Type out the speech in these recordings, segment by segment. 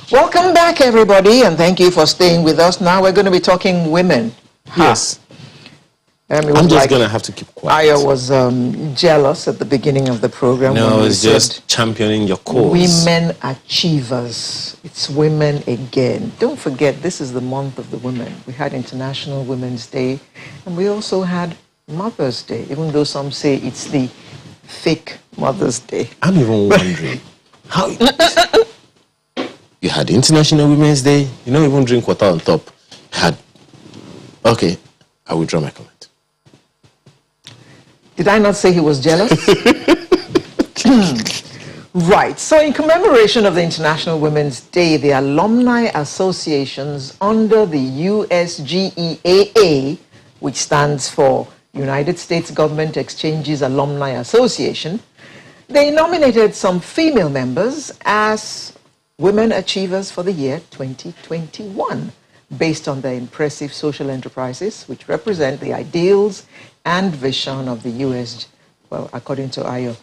Welcome back, everybody, and thank you for staying with us. Now we're going to be talking women. Yes. I'm just going to have to keep quiet. I was jealous at the beginning of the program. No, it's just championing your cause. Women achievers. It's women again. Don't forget, this is the month of the women. We had International Women's Day, and we also had Mother's Day, even though some say it's the fake Mother's Day. I'm even wondering how you had International Women's Day. You don't even drink water on top. Okay, I withdraw my comment. Did I not say he was jealous? Right. So in commemoration of the International Women's Day, the alumni associations under the USGEAA, which stands for United States Government Exchanges Alumni Association, they nominated some female members as Women Achievers for the year 2021, based on their impressive social enterprises, which represent the ideals and vision of the according to Ayo,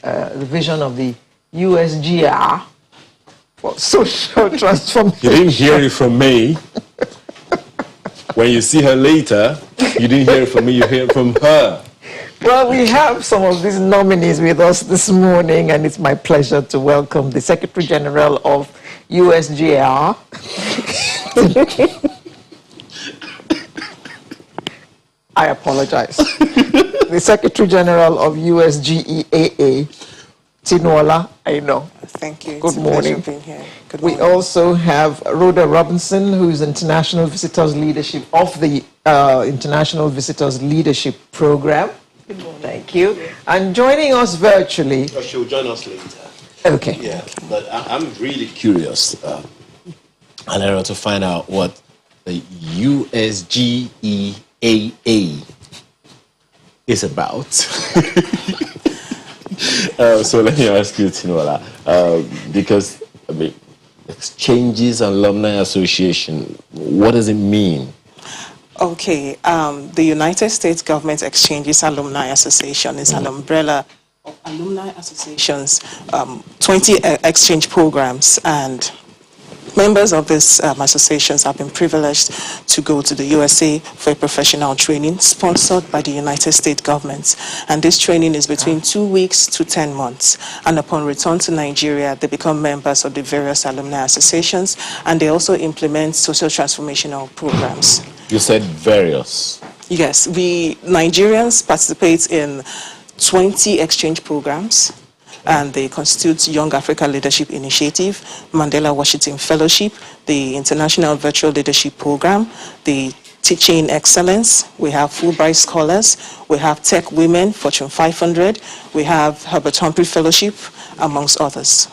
the vision of the USGR for social transformation. You didn't hear it from me. When you see her later, you didn't hear it from me, you hear it from her. Well, we have some of these nominees with us this morning, and it's my pleasure to welcome the Secretary General of USGR. I apologize. The Secretary General of USGEAA, Tinola, I know. Thank you. Good morning. Being here. Good morning. We also have Rhoda Robinson, who is International Visitors Leadership of the International Visitors Leadership Program. Good morning. Thank you. And joining us virtually. She'll join us later. Okay. Yeah, but I'm really curious, and I want to find out what the USGEAA is about. So let me ask you, Tinola, because Exchanges Alumni Association, what does it mean? Okay, the United States Government Exchanges Alumni Association is an umbrella of alumni associations, 20 exchange programs, and members of these associations have been privileged to go to the USA for a professional training sponsored by the United States government. And this training is between 2 weeks to 10 months. And upon return to Nigeria, they become members of the various alumni associations, and they also implement social transformational programs. You said various. Yes, we Nigerians participate in 20 exchange programs, and they constitute Young Africa Leadership Initiative, Mandela Washington Fellowship, the International Virtual Leadership Program, the Teaching Excellence, we have Fulbright Scholars, we have Tech Women, Fortune 500, we have Herbert Humphrey Fellowship, amongst others.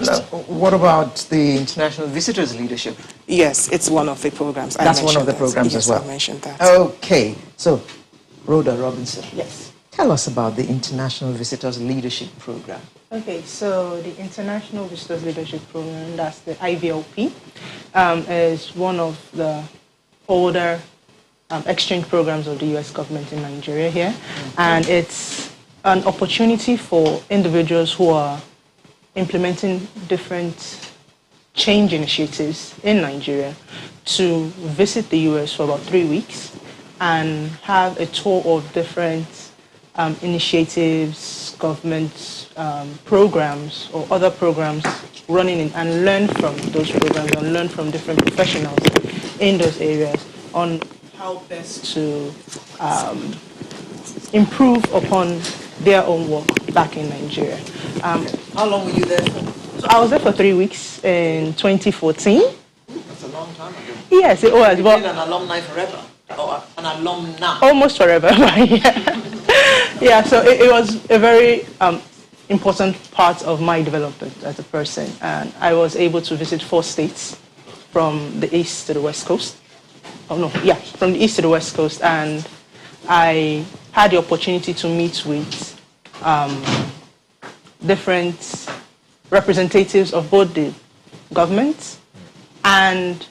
Now, what about the International Visitors Leadership? Yes, it's one of the programs. That's one of the programs as well. I mentioned that. Okay, so Rhoda Robinson. Yes. Tell us about the International Visitors Leadership Program. Okay, so the International Visitors Leadership Program, that's the IVLP, is one of the older exchange programs of the U.S. government in Nigeria here. And it's an opportunity for individuals who are implementing different change initiatives in Nigeria to visit the U.S. for about 3 weeks and have a tour of different initiatives, government programs, or other programs running and learn from those programs and learn from different professionals in those areas on how best to improve upon their own work back in Nigeria. How long were you there for? So I was there for 3 weeks in 2014. That's a long time ago. Yes, it was. You've been an alumni forever, or an alumna. Almost forever, yeah. Yeah, so it was a very important part of my development as a person. And I was able to visit 4 states from the east to the west coast. From the east to the west coast. And I had the opportunity to meet with different representatives of both the government and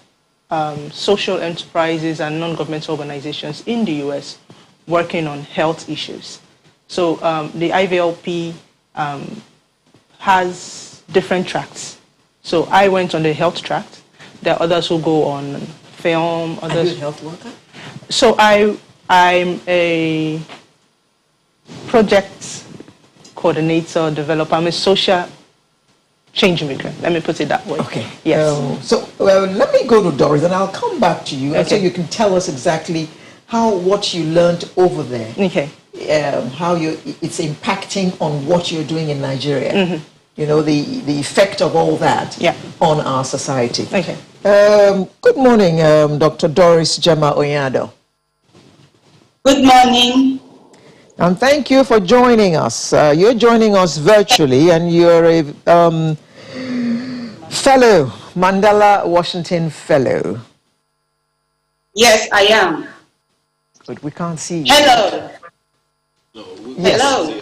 social enterprises and non-governmental organizations in the U.S. working on health issues. So the IVLP has different tracks. So I went on the health track. There are others who go on film. Others. Are you a health worker? So I'm a project coordinator, developer. I'm a social change maker. Let me put it that way. Okay. Yes. Let me go to Doris, and I'll come back to you, and so Okay. you can tell us exactly what you learned over there. Okay. How it's impacting on what you're doing in Nigeria. Mm-hmm. You know, the effect of all that Yeah. on our society. Okay. Good morning, Dr. Doris Jema Onyado. Good morning. And thank you for joining us. You're joining us virtually, and you're a fellow, Mandela Washington Fellow. Yes, I am. But we can't see you. Hello. Yes. Hello.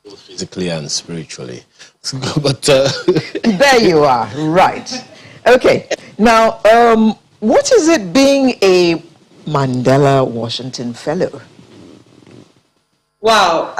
Both physically and spiritually. But There you are. Right. Okay. Now, what is it being a Mandela Washington Fellow? Wow,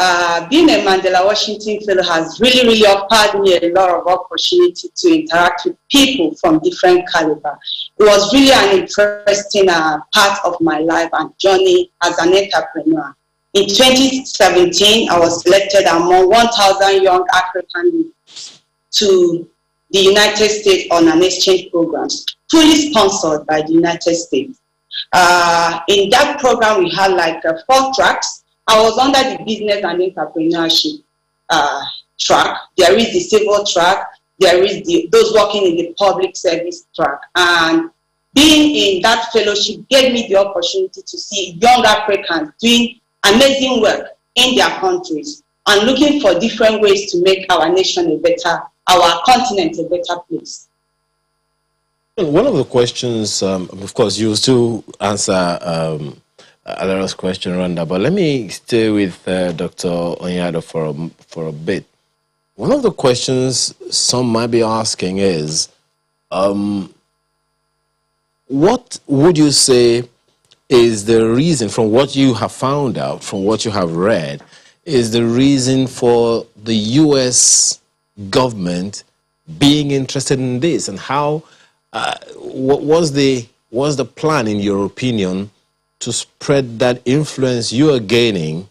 being a Mandela Washington Fellow has really offered me a lot of opportunity to interact with people from different caliber. It was really an interesting part of my life and journey as an entrepreneur. In 2017, I was selected among 1,000 young African youths to the United States on an exchange program, fully sponsored by the United States. In that program, we had like 4 tracks. I was under the business and entrepreneurship track. There is the civil track. There is those working in the public service track. And being in that fellowship gave me the opportunity to see young Africans doing amazing work in their countries and looking for different ways to make our nation our continent a better place. one of the questions, of course, you'll still answer Alara's question, Randa, but let me stay with Dr. Onyado for a bit. One of the questions some might be asking is, what would you say is the reason, from what you have found out, from what you have read, is the reason for the U.S. government being interested in this, and how, what was the plan, in your opinion, to spread that influence you are gaining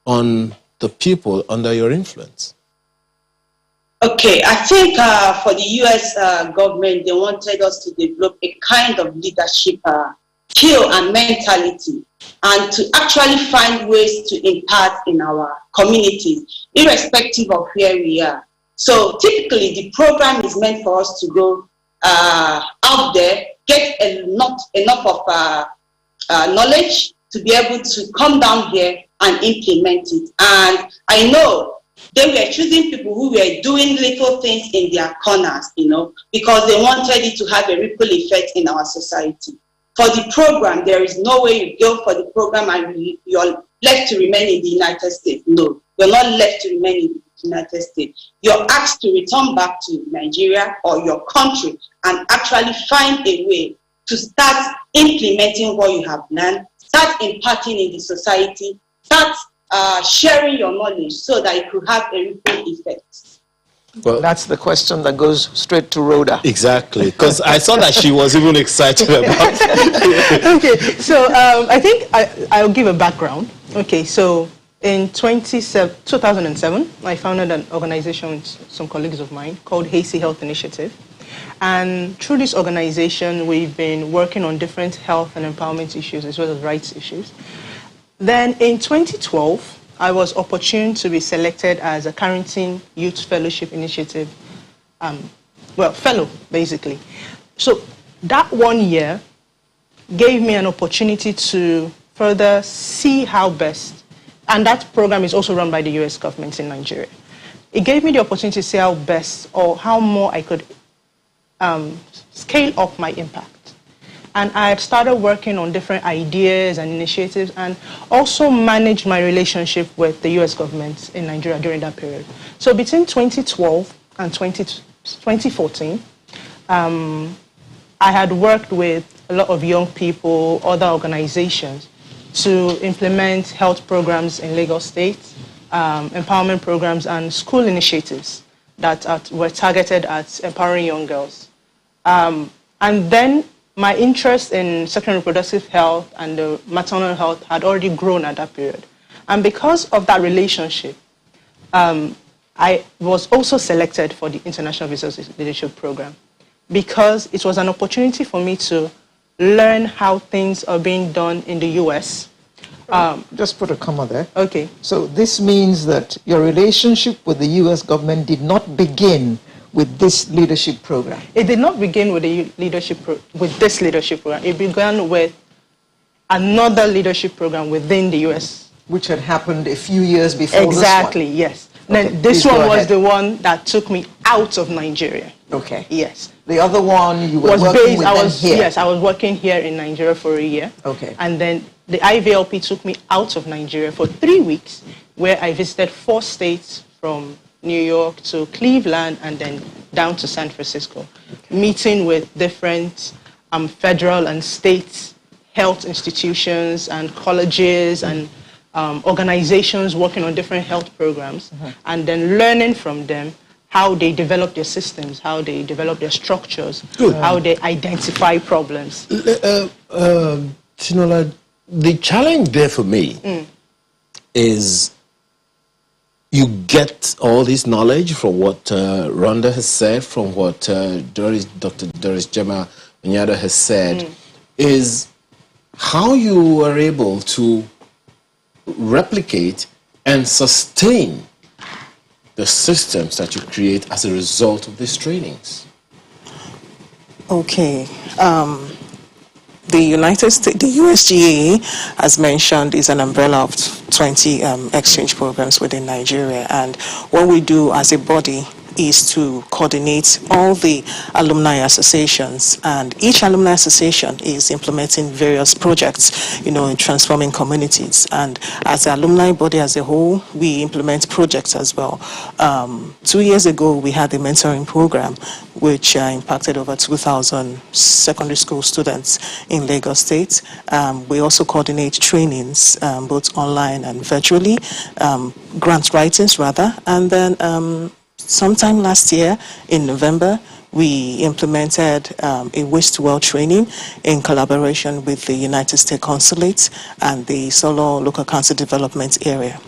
on the people under your influence? Okay, I think for the U.S. Government, they wanted us to develop a kind of leadership skill and mentality, and to actually find ways to impact in our communities, irrespective of where we are. So typically, the program is meant for us to go out there, get enough of knowledge to be able to come down here and implement it. And I know they were choosing people who were doing little things in their corners, because they wanted it to have a ripple effect in our society. For the program, there is no way you go for the program and you're left to remain in the United States. No, you're not left to remain in the United States. You're asked to return back to Nigeria or your country and actually find a way to start implementing what you have learned, start imparting in the society, start sharing your knowledge so that it could have a ripple effect. Well, that's the question that goes straight to Rhoda. Exactly, because I saw that she was even excited about it. Okay, so I think I'll give a background. Okay, so in 2007, I founded an organization with some colleagues of mine called Hasty Health Initiative. And through this organization, we've been working on different health and empowerment issues as well as rights issues. Then in 2012, I was opportune to be selected as a Carrington Youth Fellowship Initiative, fellow, basically. So that 1 year gave me an opportunity to further see how best, and that program is also run by the US government in Nigeria. It gave me the opportunity to see how best or how more I could scale up my impact. And I had started working on different ideas and initiatives, and also managed my relationship with the US government in Nigeria during that period. So between 2012 and 2014, I had worked with a lot of young people, other organizations, to implement health programs in Lagos State, empowerment programs, and school initiatives that were targeted at empowering young girls. And then my interest in sexual and reproductive health and maternal health had already grown at that period. And because of that relationship, I was also selected for the International Visitors Leadership Program because it was an opportunity for me to learn how things are being done in the US. Just put a comma there. Okay. So this means that your relationship with the US government did not begin with this leadership program. It did not begin with this leadership program. It began with another leadership program within the US. Which had happened a few years before Exactly, this one. yes. Okay, Then this please go one was ahead. the one that took me out of Nigeria. Okay. Yes. The other one you were Was working based, with I them was, here. Yes, I was working here in Nigeria for a year. Okay. And then the IVLP took me out of Nigeria for 3 weeks, where I visited 4 states from New York to Cleveland and then down to San Francisco, meeting with different federal and state health institutions and colleges and organizations working on different health programs, and then learning from them how they develop their systems, how they develop their structures, how they identify problems. Chinola, the challenge there for me is you get all this knowledge from what Rhonda has said, from what Dr. Doris Gemma Onyado has said, is how you are able to replicate and sustain the systems that you create as a result of these trainings. Okay. The United States, the USGA, as mentioned, is an umbrella of 20 exchange programs within Nigeria. And what we do as a body is to coordinate all the alumni associations, and each alumni association is implementing various projects, in transforming communities. And as an alumni body as a whole, we implement projects as well. 2 years ago, we had a mentoring program which impacted over 2,000 secondary school students in Lagos State. We also coordinate trainings, both online and virtually, grant writings rather, and then sometime last year in November, we implemented a waste well training in collaboration with the United States Consulate and the Solo Local Council Development Area.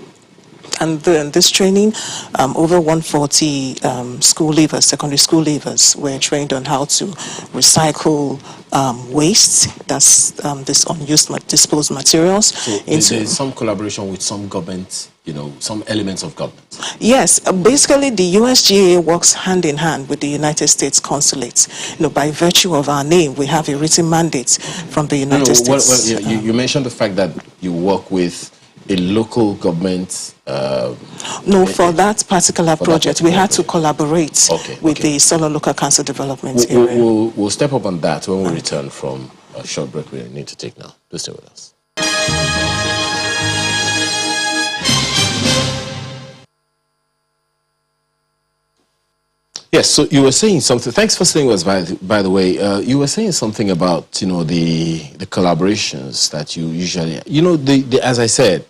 And then this training, over 140 school leavers, secondary school leavers, were trained on how to recycle waste, that's this unused disposed materials. So there's some collaboration with some government, some elements of government. Yes, basically the USGA works hand in hand with the United States Consulate. By virtue of our name, we have a written mandate from the United States. Well, you mentioned the fact that you work with a local government. No, for that particular project, we had to collaborate with the Solo Local Council Development Area. We'll step up on that when we return from a short break we need to take now. Please stay with us. Yes, so you were saying something. Thanks for saying us, by the way. You were saying something about, the collaborations that you usually, as I said,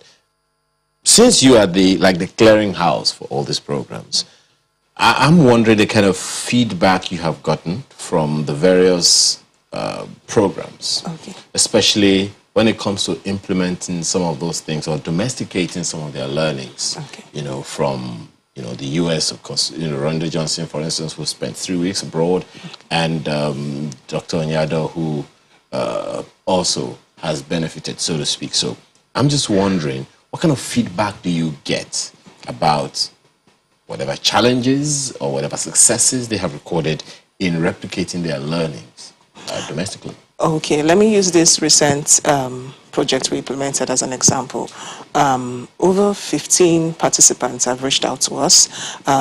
since you are the clearinghouse for all these programs, I'm wondering the kind of feedback you have gotten from the various programs, especially when it comes to implementing some of those things or domesticating some of their learnings, from the U.S., of course, Rhonda Johnson, for instance, who spent 3 weeks abroad, and Dr. Onyado, who also has benefited, so to speak. So I'm just wondering, what kind of feedback do you get about whatever challenges or whatever successes they have recorded in replicating their learnings domestically? Okay, let me use this recent project we implemented as an example. Over 15 participants have reached out to us.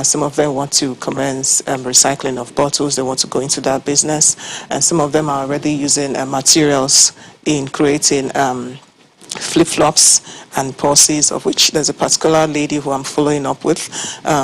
Some of them want to commence recycling of bottles. They want to go into that business. And some of them are already using materials in creating flip-flops and purses, of which there's a particular lady who I'm following up with.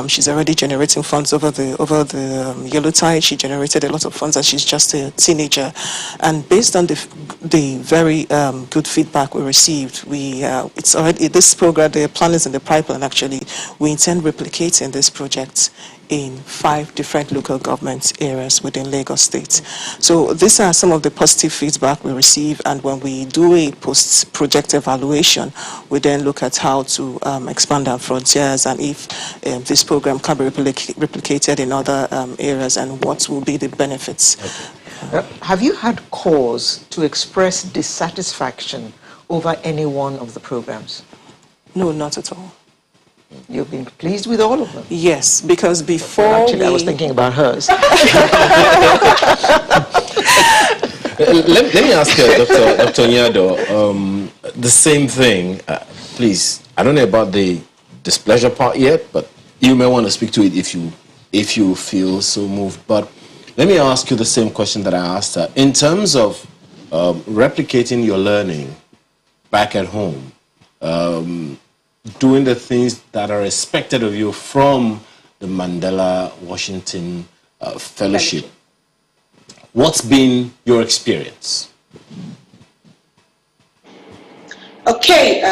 She's already generating funds over the yellow tide. She generated a lot of funds as she's just a teenager. And based on the very good feedback we received, it's already this program. The plan is in the pipeline. Actually, we intend replicating this project in 5 different local government areas within Lagos State. So these are some of the positive feedback we receive, and when we do a post-project evaluation, we then look at how to expand our frontiers and if this program can be replicated in other areas and what will be the benefits. Okay. Have you had cause to express dissatisfaction over any one of the programs? No, not at all. You've been pleased with all of them? Yes, because before Actually, I was thinking about hers. Let me ask Dr. Nyado, the same thing. Please, I don't know about the displeasure part yet, but you may want to speak to it if you feel so moved. But let me ask you the same question that I asked her. In terms of replicating your learning back at home, doing the things that are expected of you from the Mandela Washington Fellowship. What's been your experience? Okay,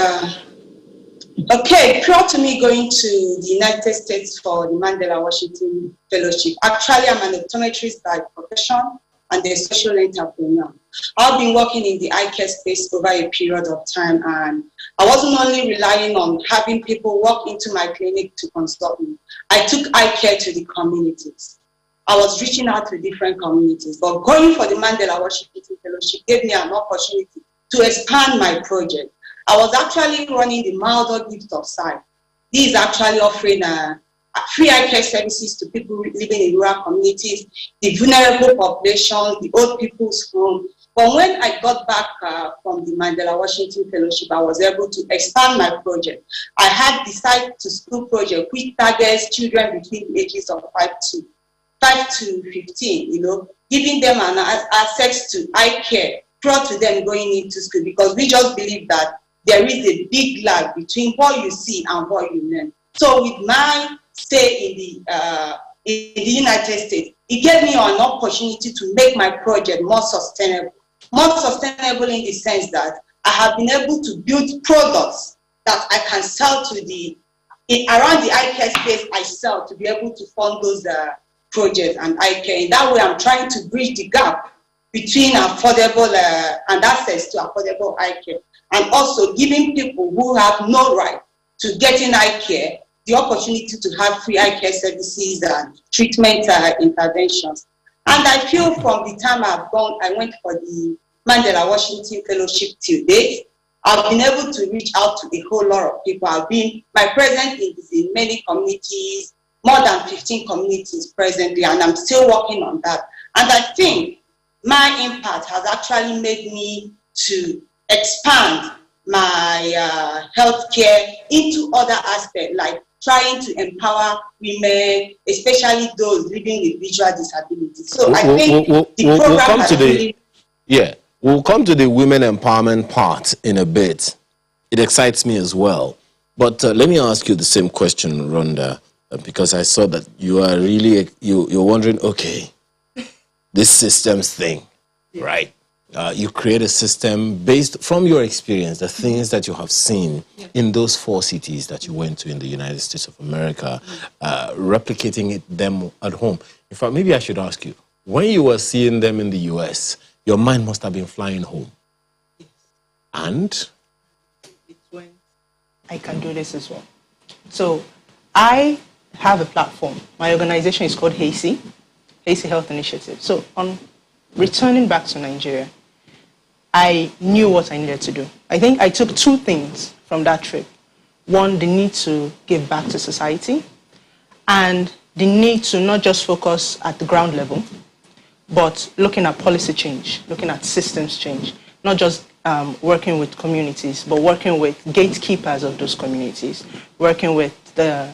prior to me going to the United States for the Mandela Washington Fellowship, actually I'm an optometrist by profession and a social entrepreneur. I've been working in the eye care space over a period of time, and I wasn't only relying on having people walk into my clinic to consult me. I took eye care to the communities. I was reaching out to different communities, but going for the Mandela Washington Fellowship gave me an opportunity to expand my project. I was actually running the Milder Gift of Sight. This is actually offering free eye care services to people living in rural communities, the vulnerable population, the old people's home. But when I got back from the Mandela Washington Fellowship, I was able to expand my project. I had the Sight to School project, which targets children between the ages of 5 to 15, giving them an access to eye care prior to them going into school, because we just believe that there is a big lag between what you see and what you learn. So with my stay in the United States, it gave me an opportunity to make my project more sustainable. More sustainable in the sense that I have been able to build products that I can sell to around the eye care space I sell, to be able to fund those projects and eye care. In that way, I'm trying to bridge the gap between affordable and access to affordable eye care, and also giving people who have no right to getting eye care the opportunity to have free eye care services and treatment interventions. And I feel from the time I went for the Mandela Washington Fellowship till date, I've been able to reach out to a whole lot of people. My presence is in many communities, more than 15 communities presently, and I'm still working on that. And I think my impact has actually made me to expand my healthcare into other aspects, like trying to empower women, especially those living with visual disabilities. So I think the program has really... Yeah, we'll come to the women empowerment part in a bit. It excites me as well. But let me ask you the same question, Rhonda, because I saw that you are really, you're wondering, okay, this systems thing, right? You create a system based from your experience, the things that you have seen in those 4 cities that you went to in the United States of America, replicating them at home. In fact, maybe I should ask you, when you were seeing them in the US, your mind must have been flying home. Yes. And? It's when I can do this as well. So I have a platform. My organization is called HACI Health Initiative. So on returning back to Nigeria, I knew what I needed to do. I think I took 2 things from that trip. One, the need to give back to society, and the need to not just focus at the ground level, but looking at policy change, looking at systems change, not just working with communities, but working with gatekeepers of those communities, working with the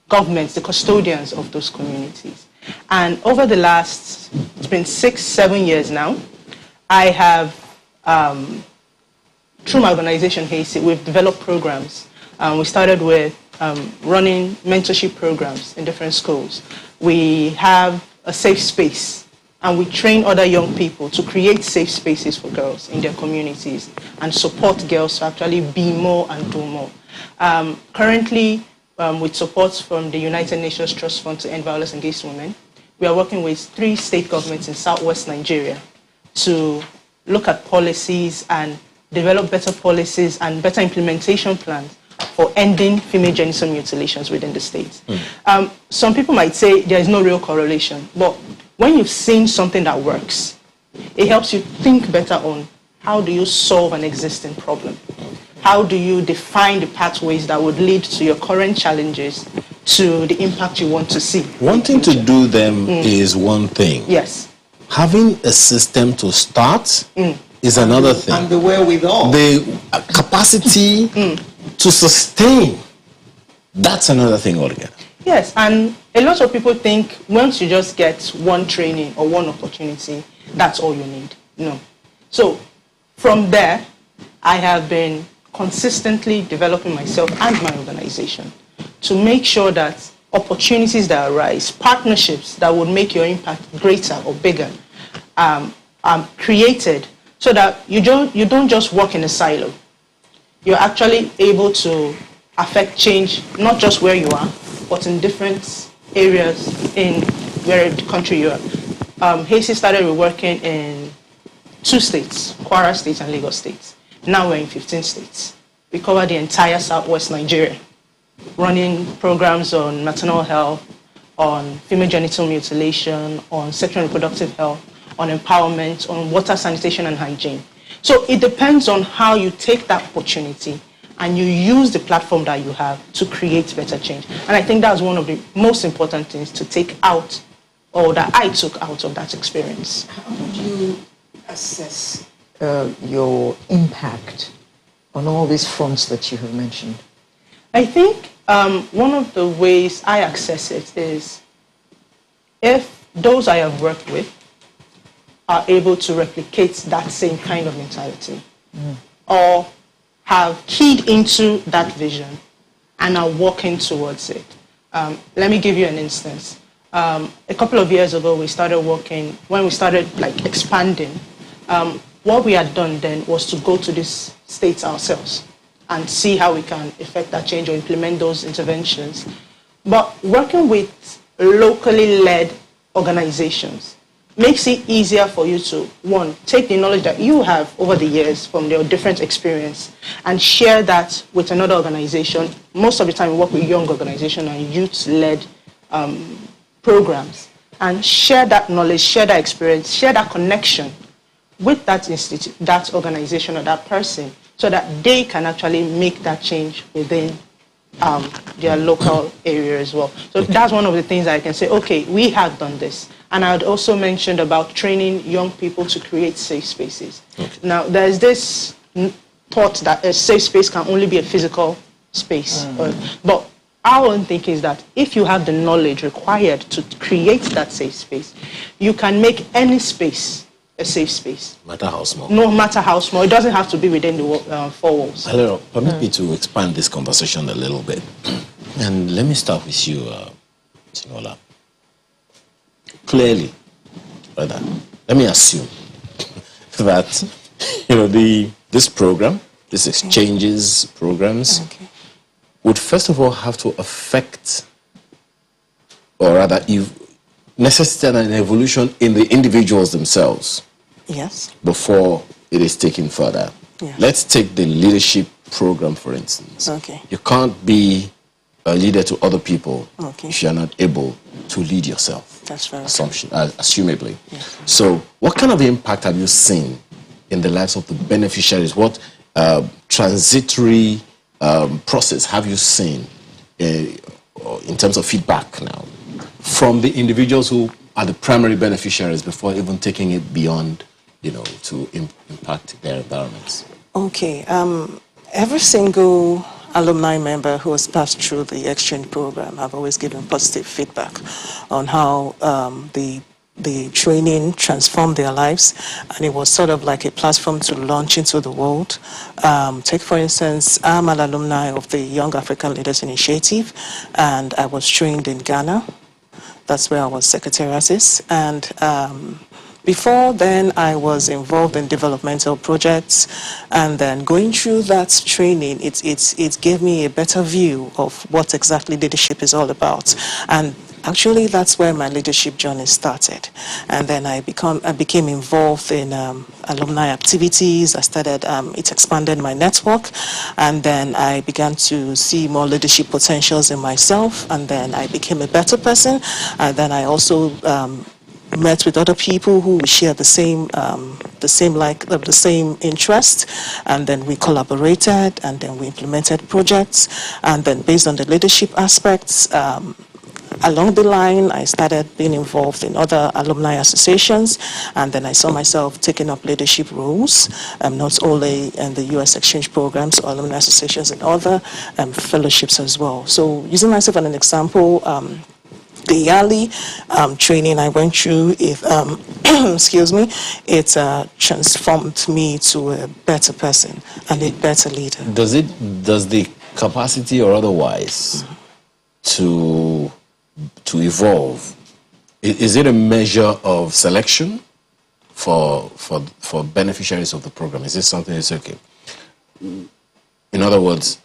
governments, the custodians of those communities. And over the last, it's been 6-7 years now, I have, through my organization, HACI, we've developed programs. We started with running mentorship programs in different schools. We have a safe space, and we train other young people to create safe spaces for girls in their communities and support girls to actually be more and do more. Currently, with support from the United Nations Trust Fund to End Violence Against Women, we are working with 3 state governments in southwest Nigeria to look at policies and develop better policies and better implementation plans for ending female genital mutilations within the state. Some people might say there is no real correlation, but when you've seen something that works, it helps you think better on how do you solve an existing problem. How do you define the pathways that would lead to your current challenges to the impact you want to see? Wanting to do them is one thing. Yes. Having a system to start is another thing. And the wherewithal. The capacity to sustain, that's another thing altogether. Yes, and a lot of people think once you just get one training or one opportunity, that's all you need. No. So from there, I have been consistently developing myself and my organization to make sure that opportunities that arise, partnerships that would make your impact greater or bigger, are created so that you don't just work in a silo. You're actually able to affect change, not just where you are, but in different areas in where the country you are. Hasty started working in 2 states, Kwara State and Lagos State. Now we're in 15 states. We cover the entire southwest Nigeria, running programs on maternal health, on female genital mutilation, on sexual and reproductive health, on empowerment, on water, sanitation, and hygiene. So it depends on how you take that opportunity and you use the platform that you have to create better change. And I think that's one of the most important things to take out, or that I took out of that experience. How would you assess your impact on all these fronts that you have mentioned? I think one of the ways I access it is if those I have worked with are able to replicate that same kind of mentality or have keyed into that vision and are working towards it. Let me give you an instance. A couple of years ago, we started working, when we started expanding, what we had done then was to go to these states ourselves and see how we can effect that change or implement those interventions. But working with locally led organizations makes it easier for you to, one, take the knowledge that you have over the years from your different experience and share that with another organization. Most of the time we work with young organizations and youth-led programs, and share that knowledge, share that experience, share that connection with that institute, that organization or that person, so that they can actually make that change within their local area as well. So that's one of the things I can say, okay, we have done this. And I had also mentioned about training young people to create safe spaces. Okay. Now, there's this thought that a safe space can only be a physical space. But our own thinking is that if you have the knowledge required to create that safe space, you can make any space a safe space. No matter how small. No matter how small. It doesn't have to be within the 4 walls. Hello, permit me to expand this conversation a little bit. And let me start with you, Tinola. Clearly, rather, let me assume that this program, this exchanges programs, would first of all have to affect, or rather, necessitate an evolution in the individuals themselves. Yes. Before it is taken further. Yeah. Let's take the leadership program, for instance. Okay. You can't be a leader to other people if you're not able to lead yourself. That's very assumably. Yes. So what kind of impact have you seen in the lives of the beneficiaries? What transitory process have you seen in terms of feedback now from the individuals who are the primary beneficiaries before even taking it beyond, to impact their environments? Okay. Every single alumni member who has passed through the exchange program have always given positive feedback on how the training transformed their lives, and it was sort of like a platform to launch into the world. Take, for instance, I'm an alumni of the Young African Leaders Initiative, and I was trained in Ghana. That's where I was secretary assist, and Before then, I was involved in developmental projects, and then going through that training, it gave me a better view of what exactly leadership is all about. And actually, that's where my leadership journey started. And then I became involved in alumni activities. I started, it expanded my network, and then I began to see more leadership potentials in myself, and then I became a better person. And then I also met with other people who share the same interest, and then we collaborated, and then we implemented projects, and then based on the leadership aspects, along the line, I started being involved in other alumni associations, and then I saw myself taking up leadership roles, not only in the U.S. exchange programs, or alumni associations, and other fellowships as well. So using myself as an example, the yearly training I went through, excuse me, it transformed me to a better person and a better leader. Does the capacity or otherwise to evolve, is it a measure of selection for beneficiaries of the program? Is this something that's okay? In other words,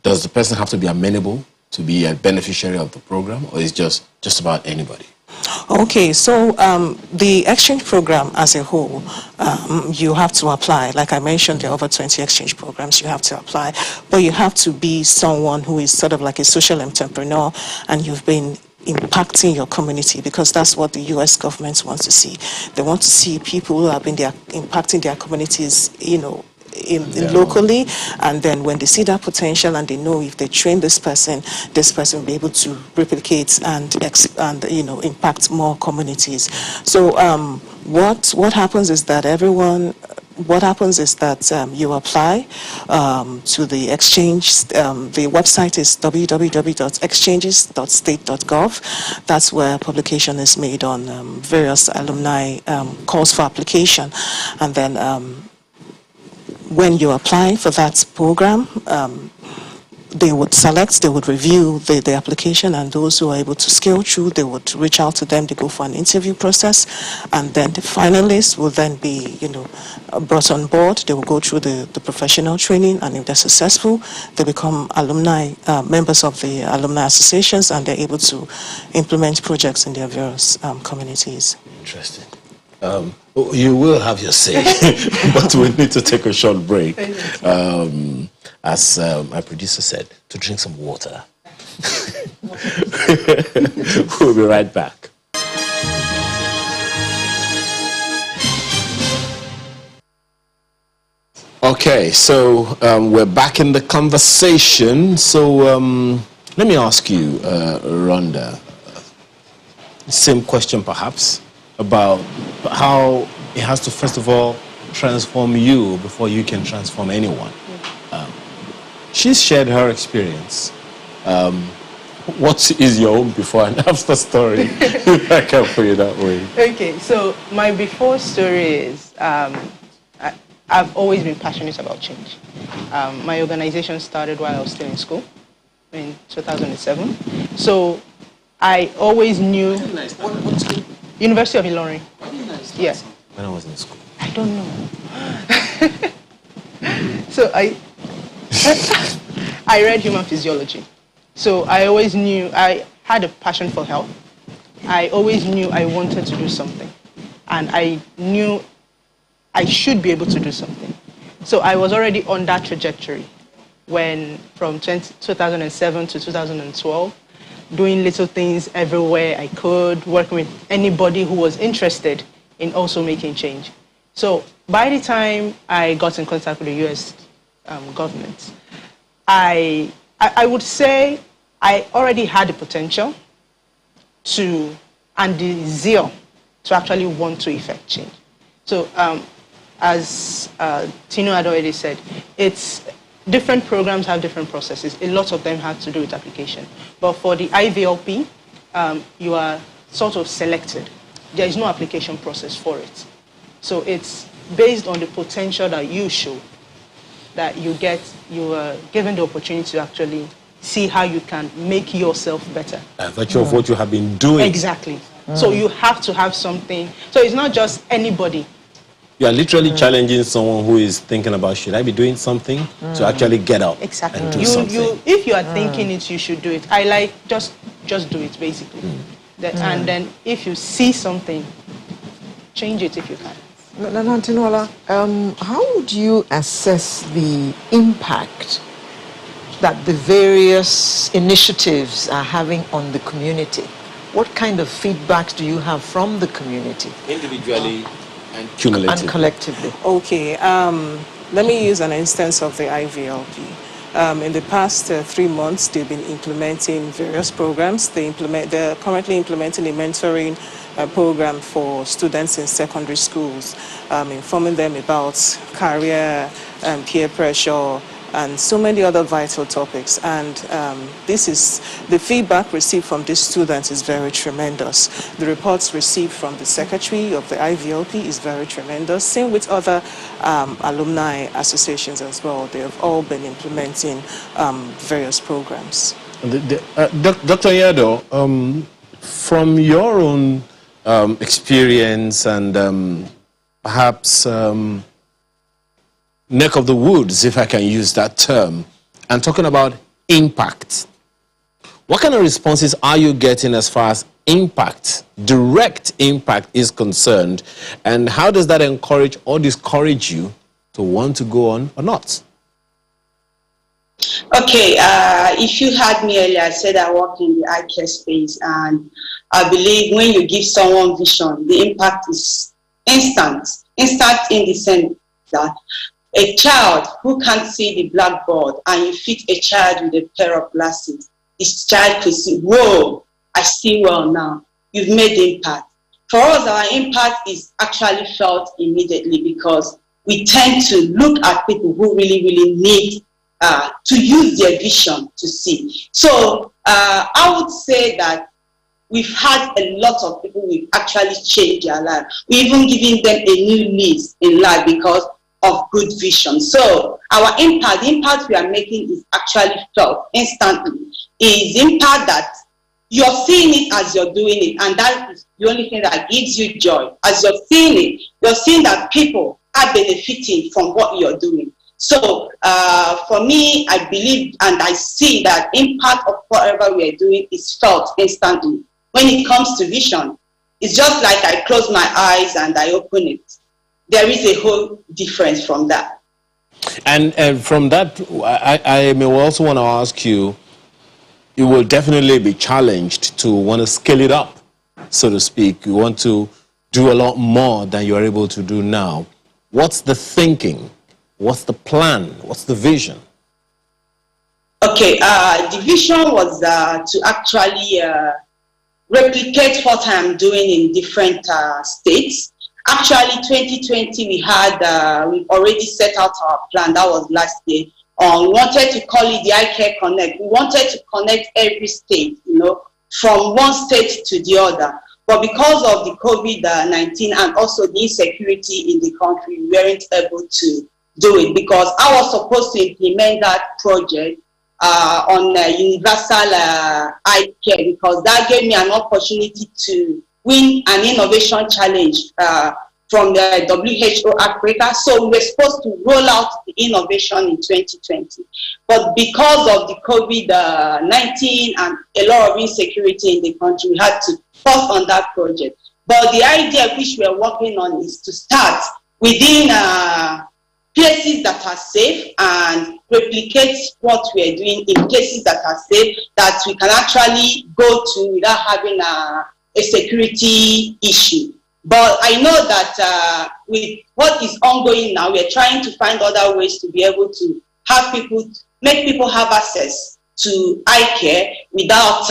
does the person have to be amenable to be a beneficiary of the program, or is it just about anybody? Okay, so the exchange program as a whole, you have to apply. Like I mentioned, there are over 20 exchange programs you have to apply, but you have to be someone who is sort of like a social entrepreneur, and you've been impacting your community, because that's what the U.S. government wants to see. They want to see people who have been there impacting their communities, locally, and then when they see that potential and they know if they train this person will be able to replicate and impact more communities. So what happens is that you apply to the exchange. The website is www.exchanges.state.gov. That's where publication is made on various alumni calls for application. And then when you apply for that program, they would review the application, and those who are able to scale through, they would reach out to them, they go for an interview process, and then the finalists will then be, brought on board. They will go through the professional training, and if they're successful, they become alumni, members of the alumni associations, and they're able to implement projects in their various communities. Interesting. You will have your say, but we need to take a short break. As my producer said, to drink some water. We'll be right back. Okay, so we're back in the conversation. So let me ask you, Rhonda, same question perhaps, about how it has to first of all transform you before you can transform anyone. She's shared her experience. What is your own before and after story? I can put it that way. Okay, so my before story is I've always been passionate about change. My organization started while I was still in school in 2007. So I always knew... What school? University of Ilorin. Yeah. When I was in school. I don't know. So I read human physiology. So I always knew I had a passion for health. I always knew I wanted to do something. And I knew I should be able to do something. So I was already on that trajectory when from 2007 to 2012, doing little things everywhere I could, working with anybody who was interested in also making change. So by the time I got in contact with the U.S. government, I would say I already had the potential to, and the zeal to actually want to effect change. So as Tino had already said, it's different programs have different processes. A lot of them have to do with application. But for the IVLP, you are sort of selected. There is no application process for it. So it's based on the potential that you show, that you are given the opportunity to actually see how you can make yourself better. Virtue of what you have been doing. Exactly. So you have to have something. So it's not just anybody. You are literally challenging someone who is thinking about, should I be doing something, to actually get up Exactly. and do something. If you are thinking it, you should do it. I like just do it, basically. And then if you see something, change it if you can. Tinola, how would you assess the impact that the various initiatives are having on the community? What kind of feedbacks do you have from the community? Individually and cumulatively. And collectively. Okay, let me use an instance of the IVLP. In the past 3 months, they've been implementing various programs. They're currently implementing a mentoring program for students in secondary schools, informing them about career, peer pressure, and so many other vital topics. And this is the feedback received from these students is very tremendous. The reports received from the secretary of the IVLP is very tremendous. Same with other alumni associations as well. They have all been implementing various programs. Dr. Yado, from your own experience and perhaps neck of the woods, if I can use that term, and talking about impact, what kind of responses are you getting as far as impact, direct impact is concerned, and how does that encourage or discourage you to want to go on or not? Okay, if you had me earlier, I said I work in the eye care space, and I believe when you give someone vision, the impact is instant in the sense that a child who can't see the blackboard and you fit a child with a pair of glasses, this child could see, whoa, I see well now. You've made the impact. For us, our impact is actually felt immediately because we tend to look at people who really, really need to use their vision to see. So I would say that we've had a lot of people who've actually changed their life. We've even given them a new lease in life because of good vision. So our impact, the impact we are making is actually felt instantly. Is impact that you're seeing it as you're doing it, and that is the only thing that gives you joy. As you're seeing it, you're seeing that people are benefiting from what you're doing. So for me, I believe and I see that impact of whatever we are doing is felt instantly. When it comes to vision, it's just like I close my eyes and I open it. There is a whole difference from that. And from that, I may also want to ask you, you will definitely be challenged to want to scale it up, so to speak. You want to do a lot more than you are able to do now. What's the thinking? What's the plan? What's the vision? Okay, the vision was to actually replicate what I'm doing in different states. Actually, 2020, we've already set out our plan. That was last year. We wanted to call it the Eye Care Connect. We wanted to connect every state, from one state to the other. But because of the COVID-19 and also the insecurity in the country, we weren't able to do it because I was supposed to implement that project on universal eye care because that gave me an opportunity to win an innovation challenge from the WHO Africa. So we were supposed to roll out the innovation in 2020. But because of the COVID-19 and a lot of insecurity in the country, we had to pause on that project. But the idea which we are working on is to start within places that are safe and replicate what we are doing in places that are safe that we can actually go to without having a security issue. But I know that with what is ongoing now, we are trying to find other ways to be able to have make people have access to eye care without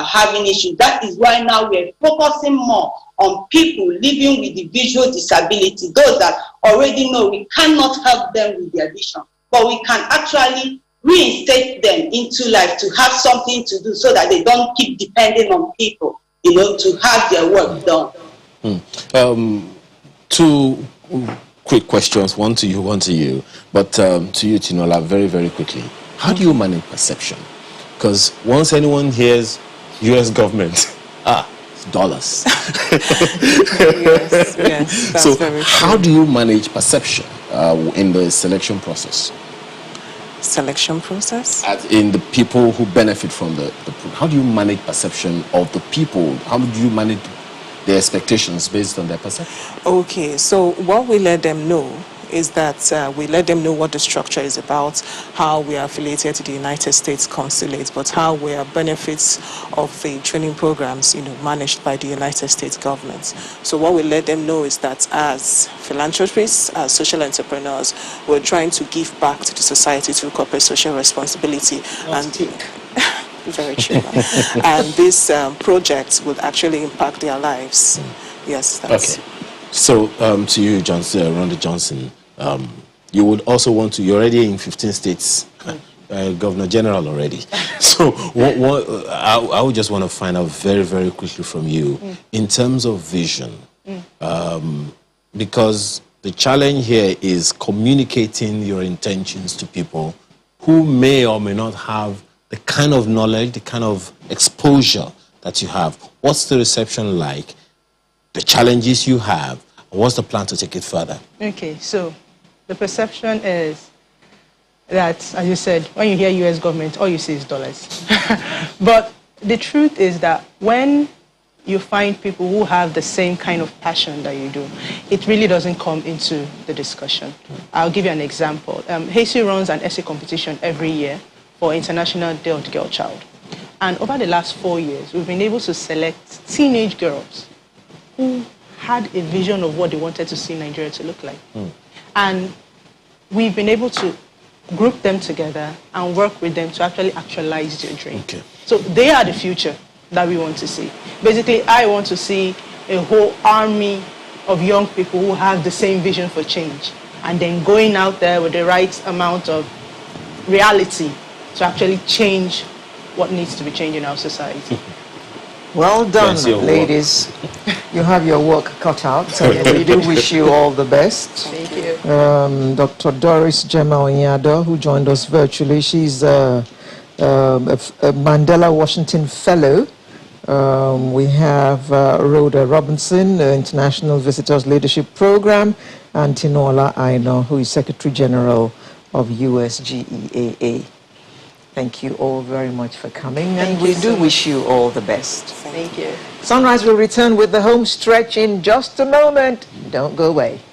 having issues. That is why now we are focusing more on people living with the visual disability, those that already know we cannot help them with their vision, but we can actually reinstate them into life to have something to do so that they don't keep depending on people, to have their work done. Two quick questions, one to you, but to you, Tinola, very, very quickly. How do you manage perception? Because once anyone hears U.S. government, dollars. Yes, yes, that's So very true. how do you manage perception in the selection process? Selection process? In the people who benefit from the program. How do you manage perception of the people? How do you manage their expectations based on their perception? Okay, so what we let them know is that we let them know what the structure is about, how we are affiliated to the United States Consulate, but how we are benefits of the training programs, managed by the United States government. So what we let them know is that as philanthropists, as social entrepreneurs, we're trying to give back to the society through corporate social responsibility. Very true. And this project would actually impact their lives. Yes, that's... Okay. So to you, Rhonda Johnson, you would also want to, you're already in 15 states, Governor General already. So I would just want to find out very, very quickly from you, in terms of vision, because the challenge here is communicating your intentions to people who may or may not have the kind of knowledge, the kind of exposure that you have. What's the reception like? The challenges you have, and what's the plan to take it further? Okay, so the perception is that, as you said, when you hear U.S. government, all you see is dollars. But the truth is that when you find people who have the same kind of passion that you do, it really doesn't come into the discussion. I'll give you an example. Haiti runs an essay competition every year for International Day of the Girl Child. And over the last 4 years, we've been able to select teenage girls who had a vision of what they wanted to see Nigeria to look like. And we've been able to group them together and work with them to actually actualize their dream. Okay. So they are the future that we want to see. Basically, I want to see a whole army of young people who have the same vision for change, and then going out there with the right amount of reality to actually change what needs to be changed in our society. Well done, That's your ladies. You have your work cut out, so we do wish you all the best. Thank you. Dr. Doris Gemma Onyado, who joined us virtually, she's a Mandela Washington Fellow. We have Rhoda Robinson, International Visitors Leadership Program, and Tinola Aino, who is Secretary General of USGEAA. Thank you all very much for coming, and we do wish you all the best. Thank you. Sunrise will return with the home stretch in just a moment. Don't go away.